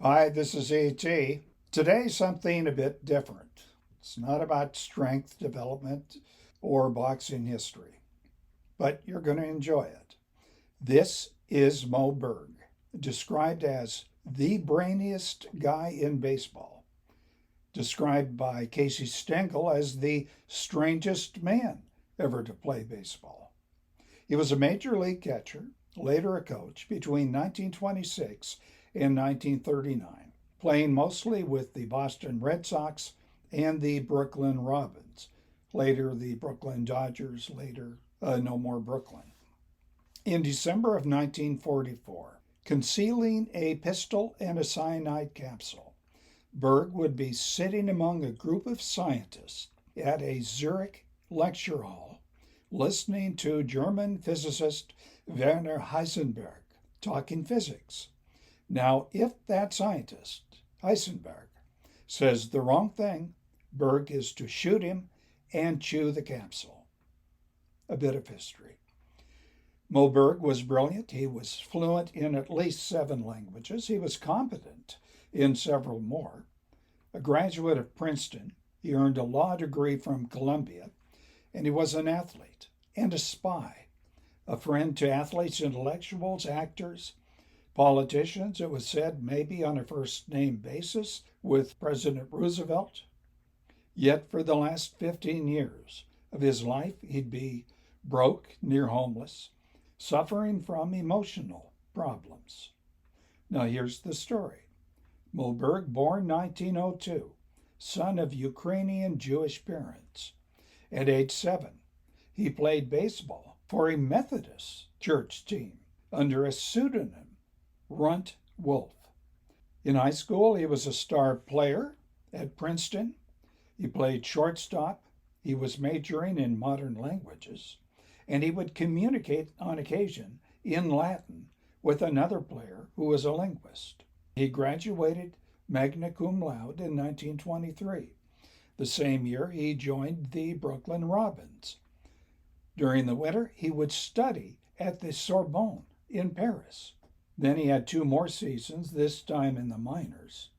Hi, this is E.T. Today, something a bit different. It's not about strength development or boxing history, but you're going to enjoy it. This is Mo Berg, described as the brainiest guy in baseball, described by Casey Stengel as the strangest man ever to play baseball. He was a major league catcher, later a coach, between 1926 and 1939, playing mostly with the Boston Red Sox and the Brooklyn Robins, later the Brooklyn Dodgers, later no more Brooklyn. In December of 1944, concealing a pistol and a cyanide capsule, Berg would be sitting among a group of scientists at a Zurich lecture hall listening to German physicist Werner Heisenberg talking physics. Now, if that scientist, Heisenberg, says the wrong thing, Berg is to shoot him and chew the capsule. A bit of history. Mo Berg was brilliant. He was fluent in at least 7 languages. He was competent in several more. A graduate of Princeton, he earned a law degree from Columbia, and he was an athlete and a spy, a friend to athletes, intellectuals, actors, politicians, it was said maybe on a first name basis with President Roosevelt. Yet for the last 15 years of his life, he'd be broke, near homeless, suffering from emotional problems. Now here's the story. Mo Berg, born 1902, son of Ukrainian Jewish parents. At age 7, he played baseball for a Methodist church team under a pseudonym, Runt Wolf. In high school, he was a star player at Princeton. He played shortstop. He was majoring in modern languages, and he would communicate on occasion in Latin with another player who was a linguist. He graduated magna cum laude in 1923. The same year, he joined the Brooklyn Robins. During the winter, he would study at the Sorbonne in Paris. Then he had 2 more seasons, this time in the minors.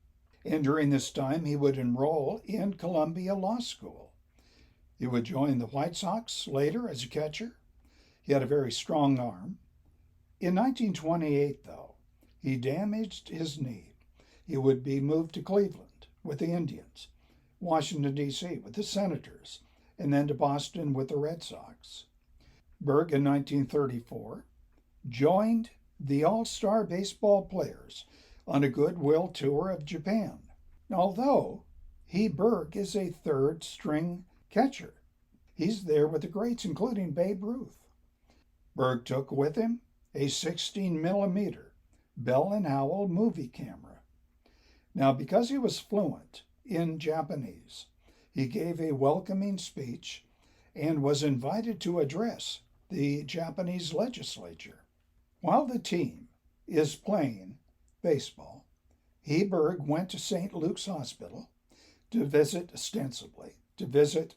And during this time, he would enroll in Columbia Law School. He would join the White Sox later as a catcher. He had a very strong arm. In 1928, though, he damaged his knee. He would be moved to Cleveland with the Indians, Washington, D.C. with the Senators, and then to Boston with the Red Sox. Berg, in 1934, joined the All-Star Baseball players on a goodwill tour of Japan, although Berg is a 3rd-string catcher. He's there with the greats, including Babe Ruth. Berg took with him a 16-millimeter Bell & Howell movie camera. Now, because he was fluent in Japanese, he gave a welcoming speech and was invited to address the Japanese legislature. While the team is playing baseball, Berg went to St. Luke's Hospital to visit, ostensibly, to visit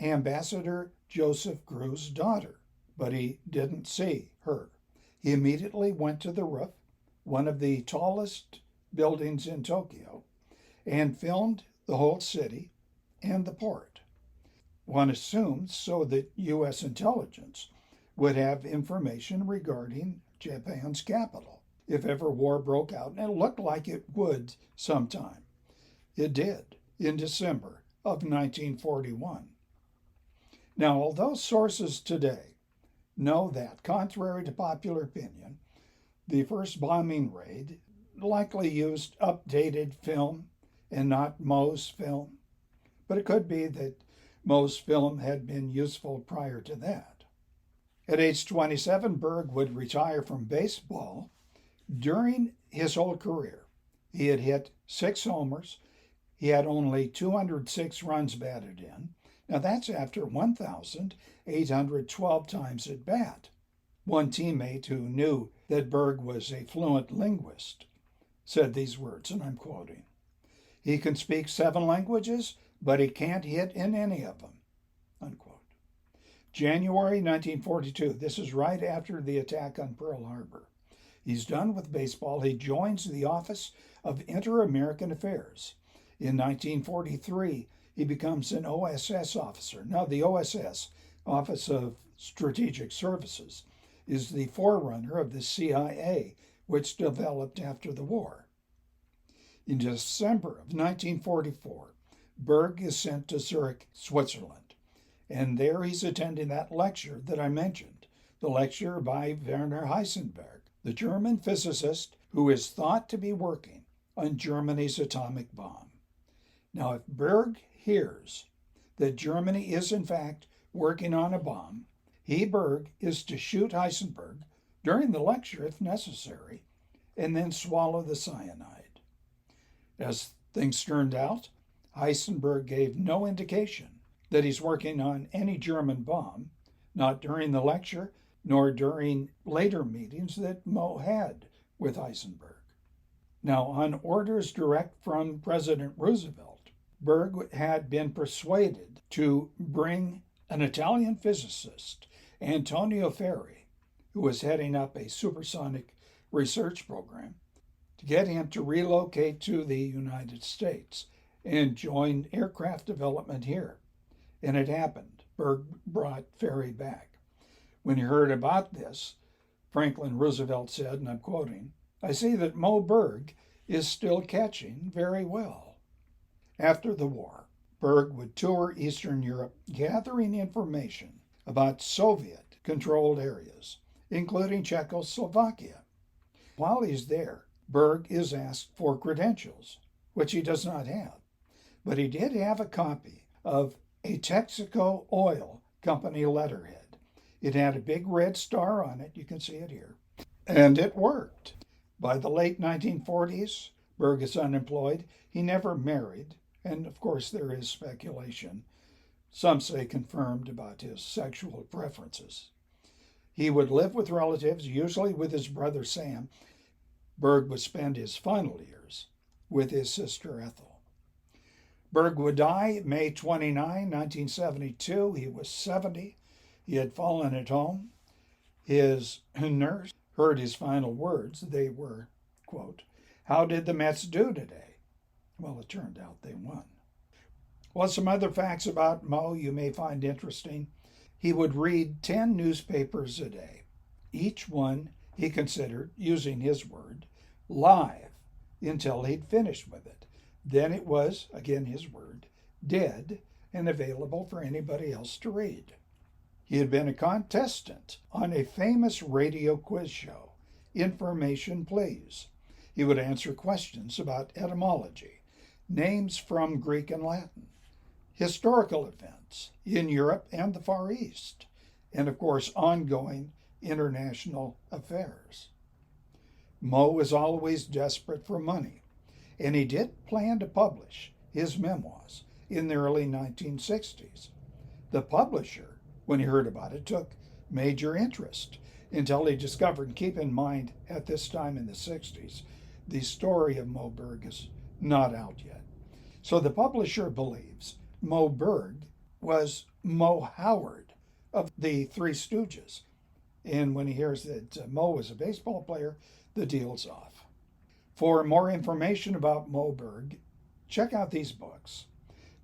Ambassador Joseph Grew's daughter, but he didn't see her. He immediately went to the roof, one of the tallest buildings in Tokyo, and filmed the whole city and the port. One assumes so that U.S. intelligence would have information regarding Japan's capital if ever war broke out, and it looked like it would sometime. It did in December of 1941. Now, although sources today know that, contrary to popular opinion, the first bombing raid likely used updated film and not Mo's film, but it could be that Mo's film had been useful prior to that. At age 27, Berg would retire from baseball. During his whole career, he had hit 6 homers. He had only 206 runs batted in. Now that's after 1,812 times at bat. One teammate who knew that Berg was a fluent linguist said these words, and I'm quoting, "He can speak 7 languages, but he can't hit in any of them," unquote. January 1942, this is right after the attack on Pearl Harbor. He's done with baseball. He joins the office of Inter-American Affairs. In 1943, he becomes an OSS officer. Now, the OSS, Office of Strategic Services, is the forerunner of the CIA, which developed after the war. In December of 1944, Berg is sent to Zurich, Switzerland, and there he's attending that lecture that I mentioned, the lecture by Werner Heisenberg, the German physicist who is thought to be working on Germany's atomic bomb. Now, if Berg hears that Germany is in fact working on a bomb, Berg is to shoot Heisenberg during the lecture if necessary, and then swallow the cyanide. As things turned out, Heisenberg gave no indication that he's working on any German bomb, not during the lecture, nor during later meetings that Moe had with Heisenberg. Now, on orders direct from President Roosevelt, Berg had been persuaded to bring an Italian physicist, Antonio Ferri, who was heading up a supersonic research program, to get him to relocate to the United States and join aircraft development here. And it happened. Berg brought Ferri back. When he heard about this, Franklin Roosevelt said, and I'm quoting, "I see that Moe Berg is still catching very well." After the war, Berg would tour Eastern Europe, gathering information about Soviet-controlled areas, including Czechoslovakia. While he's there, Berg is asked for credentials, which he does not have. But he did have a copy of a Texaco Oil Company letterhead. It had a big red star on it, you can see it here, and it worked. By the late 1940s, Berg is unemployed. He never married, and of course there is speculation, some say confirmed, about his sexual preferences. He would live with relatives, usually with his brother Sam. Berg would spend his final years with his sister Ethel. Berg would die May 29, 1972. He was 70. He had fallen at home. His nurse heard his final words. They were, quote, "How did the Mets do today?" Well, it turned out they won. Well, some other facts about Moe you may find interesting. He would read 10 newspapers a day. Each one he considered, using his word, live until he'd finished with it. Then it was, again his word, dead and available for anybody else to read. He had been a contestant on a famous radio quiz show, Information Please. He would answer questions about etymology, names from Greek and Latin, historical events in Europe and the Far East, and of course ongoing international affairs. Moe was always desperate for money, and he did plan to publish his memoirs in the early 1960s. The publisher, when he heard about it, took major interest until he discovered, keep in mind, at this time in the 60s, the story of Moe Berg is not out yet. So the publisher believes Moe Berg was Moe Howard of the Three Stooges. And when he hears that Moe was a baseball player, the deal's off. For more information about Moe Berg, check out these books.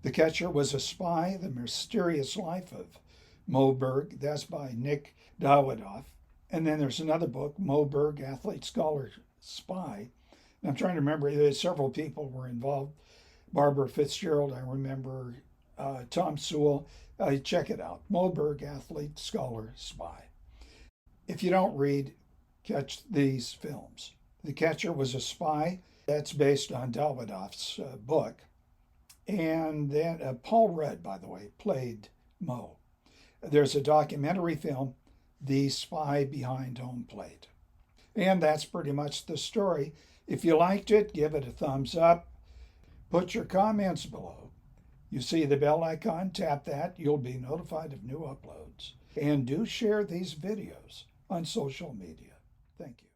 The Catcher Was a Spy, The Mysterious Life of Moe Berg. That's by Nick Dawidoff. And then there's another book, Moe Berg, Athlete, Scholar, Spy. And I'm trying to remember, several people were involved. Barbara Fitzgerald, I remember, Tom Sewell. Check it out, Moe Berg, Athlete, Scholar, Spy. If you don't read, catch these films. The Catcher Was a Spy. That's based on Dawidoff's book. And then Paul Rudd, by the way, played Moe. There's a documentary film, The Spy Behind Home Plate. And that's pretty much the story. If you liked it, give it a thumbs up. Put your comments below. You see the bell icon, tap that. You'll be notified of new uploads. And do share these videos on social media. Thank you.